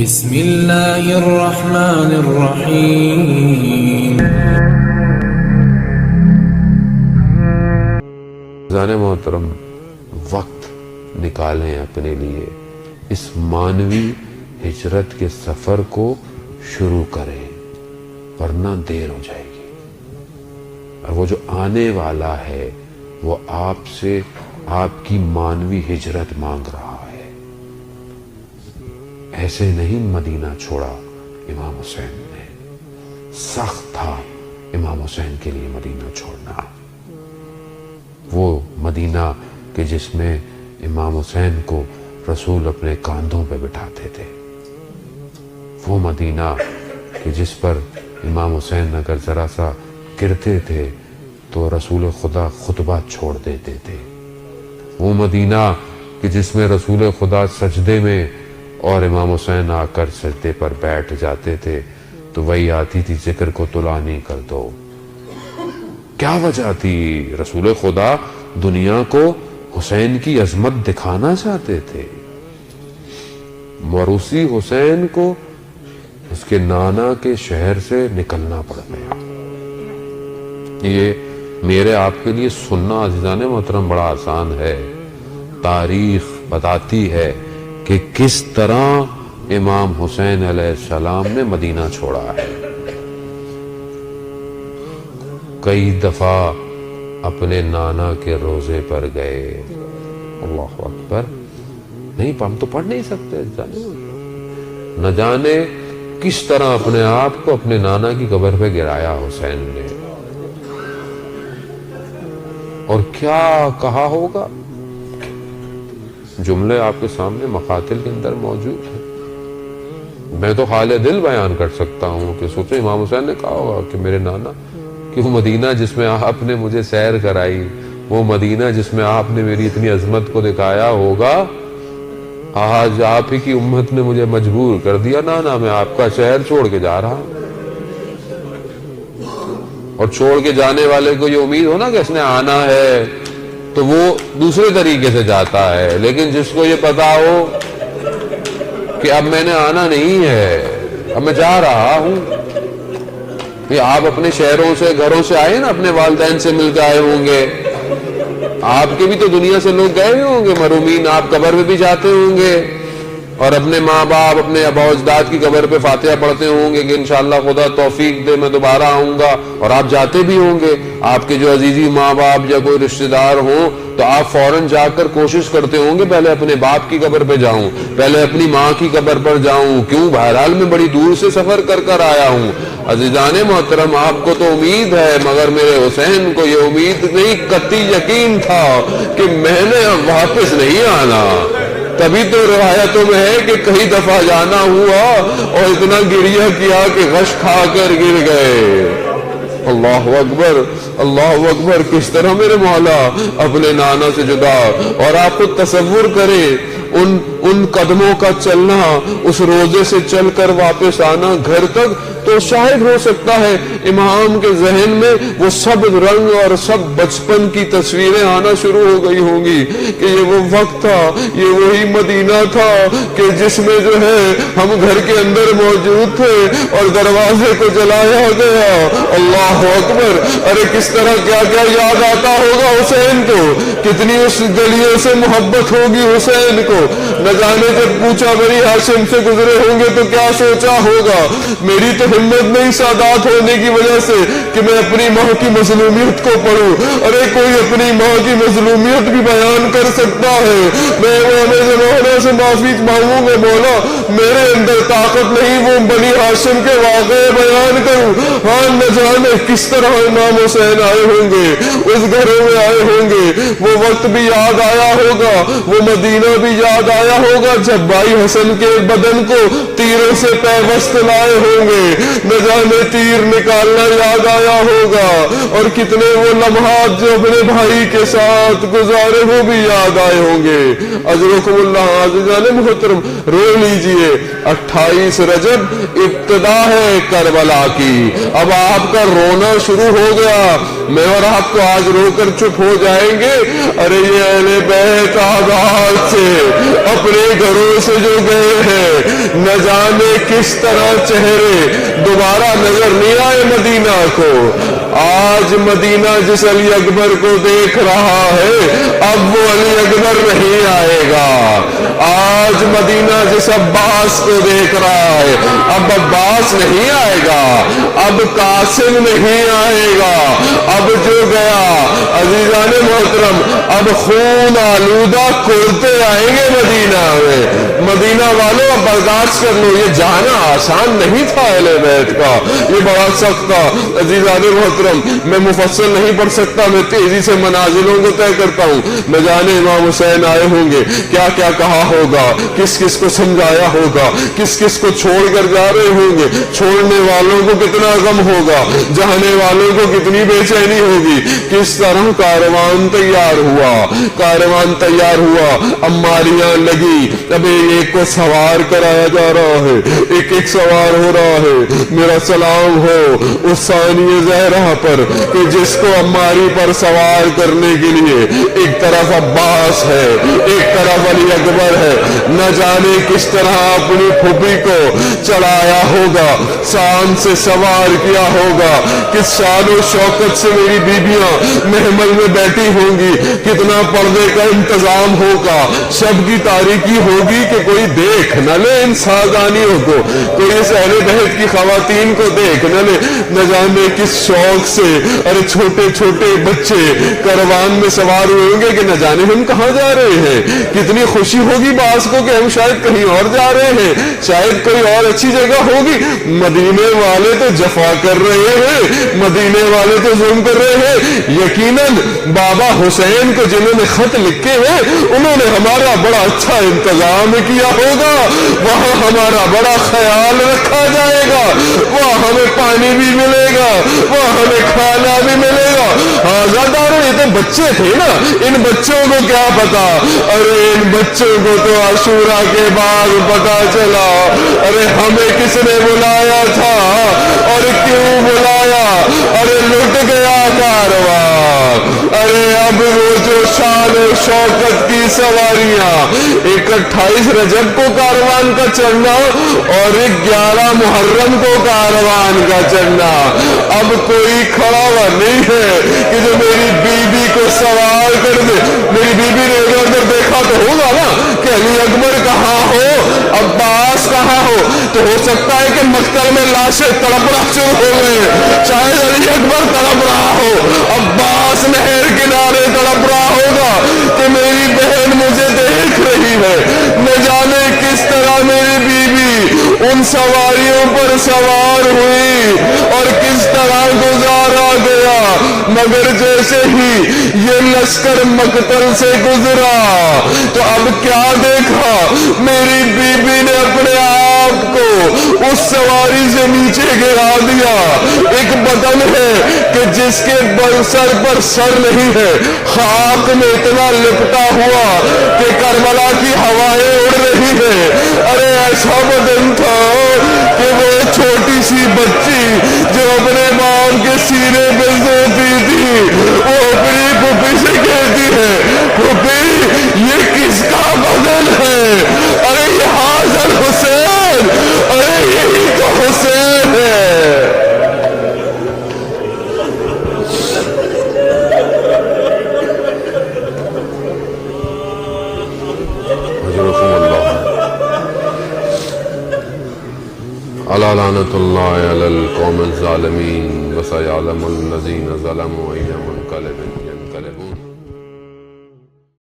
بسم اللہ الرحمن الرحیم۔ عزیزان محترم، وقت نکالیں اپنے لیے، اس مانوی ہجرت کے سفر کو شروع کریں ورنہ دیر ہو جائے گی۔ اور وہ جو آنے والا ہے وہ آپ سے آپ کی مانوی ہجرت مانگ رہا ہے۔ ایسے نہیں مدینہ چھوڑا امام حسین نے، سخت تھا امام حسین کے لیے مدینہ چھوڑنا۔ وہ مدینہ کہ جس میں امام حسین کو رسول اپنے کاندھوں پہ بٹھاتے تھے، وہ مدینہ کہ جس پر امام حسین اگر ذرا سا گرتے تھے تو رسول خدا خطبہ چھوڑ دیتے تھے، وہ مدینہ کہ جس میں رسول خدا سجدے میں اور امام حسین آ کر سجدے پر بیٹھ جاتے تھے تو وہی آتی تھی ذکر کو طلانی کر دو۔ کیا وجہ تھی؟ رسول خدا دنیا کو حسین کی عظمت دکھانا چاہتے تھے۔ موروثی حسین کو اس کے نانا کے شہر سے نکلنا پڑ گیا۔ یہ میرے آپ کے لیے سننا عزیزان محترم بڑا آسان ہے۔ تاریخ بتاتی ہے کہ کس طرح امام حسین علیہ السلام نے مدینہ چھوڑا ہے۔ کئی دفعہ اپنے نانا کے روزے پر گئے، اللہ اکبر، نہیں ہم تو پڑھ نہیں سکتے، نہ جانے کس طرح اپنے آپ کو اپنے نانا کی قبر پہ گرایا حسین نے، اور کیا کہا ہوگا۔ جملے آپ کے سامنے مقاتل کے اندر موجود ہیں، میں تو حال دل بیان کر سکتا ہوں کہ سوچیں امام حسین نے کہا ہوگا کہ میرے نانا کہ وہ مدینہ جس میں آپ نے مجھے سیر کرائی، وہ مدینہ جس میں آپ نے میری اتنی عظمت کو دکھایا ہوگا، آج آپ ہی کی امت نے مجھے مجبور کر دیا، نانا میں آپ کا شہر چھوڑ کے جا رہا ہوں۔ اور چھوڑ کے جانے والے کو یہ امید ہو نا کہ اس نے آنا ہے تو وہ دوسرے طریقے سے جاتا ہے، لیکن جس کو یہ پتا ہو کہ اب میں نے آنا نہیں ہے، اب میں جا رہا ہوں۔ آپ اپنے شہروں سے گھروں سے آئے نا، اپنے والدین سے مل کے آئے ہوں گے، آپ کے بھی تو دنیا سے لوگ گئے ہوئے ہوں گے مرحومین، آپ قبر پہ بھی جاتے ہوں گے اور اپنے ماں باپ اپنے آباء و اجداد کی قبر پہ فاتحہ پڑھتے ہوں گے کہ انشاءاللہ خدا توفیق دے میں دوبارہ آؤں گا، اور آپ جاتے بھی ہوں گے۔ آپ کے جو عزیزی ماں باپ یا کوئی رشتہ دار ہوں تو آپ فوراً جا کر کوشش کرتے ہوں گے پہلے اپنے باپ کی قبر پہ جاؤں، پہلے اپنی ماں کی قبر پر جاؤں، کیوں؟ بہرحال میں بڑی دور سے سفر کر آیا ہوں۔ عزیزان محترم، آپ کو تو امید ہے، مگر میرے حسین کو یہ امید نہیں، قطعی یقین تھا کہ میں نے اب واپس نہیں آنا۔ تبھی تو روایتوں میں ہے کہ کئی دفعہ جانا ہوا اور اتنا گریہ کیا کہ غش کھا کر گر گئے۔ اللہ اکبر، اللہ اکبر، کس طرح میرے مولا اپنے نانا سے جدا۔ اور آپ کو تصور کریں ان قدموں کا چلنا، اس روزے سے چل کر واپس آنا گھر تک، تو شاید ہو سکتا ہے امام کے ذہن میں وہ سب رنگ اور سب بچپن کی تصویریں آنا شروع ہو گئی ہوں گی کہ یہ وہ وقت تھا، یہ وہی مدینہ تھا کہ جس میں جو ہے ہم گھر کے اندر موجود تھے اور دروازے کو جلایا گیا۔ اللہ اکبر، ارے کس طرح کیا کیا یاد آتا ہوگا حسین کو، کتنی اس گلیوں سے محبت ہوگی حسین کو۔ نہ جانے جب پوچھا بنی ہاشم سے گزرے ہوں گے تو کیا سوچا ہوگا۔ میری تو ہمت نہیں سادات ہونے کی وجہ سے کہ میں اپنی ماں کی مظلومیت کو پڑھوں۔ ارے کوئی اپنی ماں کی مظلومیت بھی بیان کر سکتا ہے۔ میں مولا سے معافی مانگوں گا، مولا میرے اندر طاقت نہیں وہ بنی ہاشم کے واقعے بیان کروں۔ ہاں نہ جانے کس طرح امام حسین آئے ہوں گے، اس گھروں میں آئے ہوں گے، وہ وقت بھی یاد آیا ہوگا، وہ مدینہ بھی یاد آیا ہوگا جب بھائی حسن کے بدن کو تیروں سے پیوست لائے ہوں گے، نہ جانے تیر نکالنا یاد آیا ہوگا، اور کتنے وہ لمحات جو اپنے بھائی کے ساتھ گزارے وہ بھی یاد آئے ہوں گے۔ اجرکم اللہ عزیزان محترم، رو لیجئے، 28 رجب ابتدا ہے کربلا کی، اب آپ کا رونا شروع ہو گیا۔ میں اور آپ تو آج رو کر چپ ہو جائیں گے، ارے یہ اہل بیت آباد سے اپنے گھروں سے جو گئے ہیں، نہ جانے کس طرح چہرے دوبارہ نظر نہیں آئے مدینہ کو۔ آج مدینہ جس علی اکبر کو دیکھ رہا ہے، اب وہ علی اکبر نہیں آئے گا۔ آج مدینہ جس عباس کو دیکھ رہا ہے، اب عباس نہیں آئے گا، اب قاسم نہیں آئے گا، اب جو گیا عزیزان محترم، اب خون آلودہ کرتے آئیں گے مدینہ میں۔ مدینہ والوں اب برداشت کر لو، یہ جانا آسان نہیں تھا اہل بیت کا، یہ بڑا سخت تھا۔ عزیزان محترم میں مفصل نہیں پڑھ سکتا، میں تیزی سے منازلوں کو طے کرتا ہوں۔ نہ جانے امام حسین آئے ہوں گے، کیا کیا کہا ہوگا، کس کس کو سمجھایا ہوگا، کس کس کو چھوڑ کر جا رہے ہوں گے، چھوڑنے والوں کو کتنا غم ہوگا، جانے والوں کو کتنی بے چینی ہوگی۔ کس طرح کاروان تیار ہوا، کاروان تیار ہوا، اماریاں لگی، اب ایک کو سوار کرایا جا رہا ہے، ایک ایک سوار ہو رہا ہے۔ میرا سلام ہو اس ثانیہ زہرا پر کہ جس کو اماری پر سوار کرنے کے لیے ایک طرف عباس ہے، ایک طرف علی اکبر ہے۔ نہ جانے کس طرح اپنی پھوپھی کو چڑھایا ہوگا، شان سے سوار کیا ہوگا، کس شان و شوکت سے میری بیبیاں محمل میں بیٹھی ہوں گی، کتنا پردے کا انتظام ہوگا، شب کی تاریکی ہوگی کہ کوئی دیکھ نہ لے ان سازانیوں کو، کوئی اس اہل بیت کی خواتین کو دیکھ نہ لے۔ نہ جانے کس شوق سے ارے چھوٹے چھوٹے بچے کاروان میں سوار ہوئے ہوں گے کہ نہ جانے ہم کہاں جا رہے ہیں۔ کتنی خوشی ہوگی بعض کو کہ ہم شاید کہیں اور جا رہے ہیں، شاید کوئی اور اچھی جگہ ہوگی۔ مدینے والے تو جفا کر رہے ہیں، مدینے والے تو ظلم کر رہے ہیں۔ یقیناً بابا حسین کو جنہوں نے خط لکھے ہیں انہوں نے ہمارا بڑا اچھا انتظام کیا ہوگا، وہاں ہمارا بڑا خیال رکھا جائے گا، وہاں ہمیں پانی بھی ملے گا، وہاں ہمیں کھانا بھی ملے گا۔ ہاں زیادہ یہ تو بچے تھے نا، ان بچوں کو کیا پتا، ارے ان بچوں کو تو عاشورہ کے بعد پتا چلا، ارے ہمیں کس نے بلایا تھا اور کیوں بلایا، ارے لٹ گیا کارواں۔ ارے اب وہ جو شان و شوکت کی سواریاں، ایک 28 رجب کو کاروان کا چڑھنا اور 11 محرم کو کاروان کا چڑھنا، اب کوئی کھڑا ہوا نہیں ہے کہ جو میری بیوی کو سوار کر دے۔ میری بیوی نے ادھر ادھر دیکھا تو ہوگا نا کہ علی اکبر کہاں ہو، عباس کہاں ہو، تو ہو سکتا ہے کہ مقتل میں لاشیں تڑپنا شروع ہو گئے، شاید علی اکبر تڑپ رہا ہو، عباس نہر کنارے تڑپ رہا ہوگا کہ میری بہن مجھے دیکھ رہی ہے۔ نہ جانے کس طرح میری بیوی ان سواریوں پر سوار ہوئی اور کس طرح گزارا گیا، مگر جیسے ہی یہ لشکر مقتل سے گزرا تو اب کیا دیکھا، میری بیوی نے اپنے آپ کو اس سواری سے نیچے گرا دیا۔ ایک بدن ہے کہ جس کے سر پر سر نہیں ہے، خاک میں اتنا لپٹا ہوا کہ کربلا کی ہوائیں اڑ رہی ہے۔ ارے ایسا بدن تھا کہ وہ چھوٹی سی بچی جو اپنے باپ کے سینے پہ سوتی تھی، وہ اپنی پھوپھی سے کہتی ہے، پھوپھی یہ کس کا بدن ہے؟ ارے یہ حسن حسین، ارے یہی تو حسین ہے۔ الا لعنت اللہ علی القوم الظالمین وسیعلم الذین ظلموا ای منقلب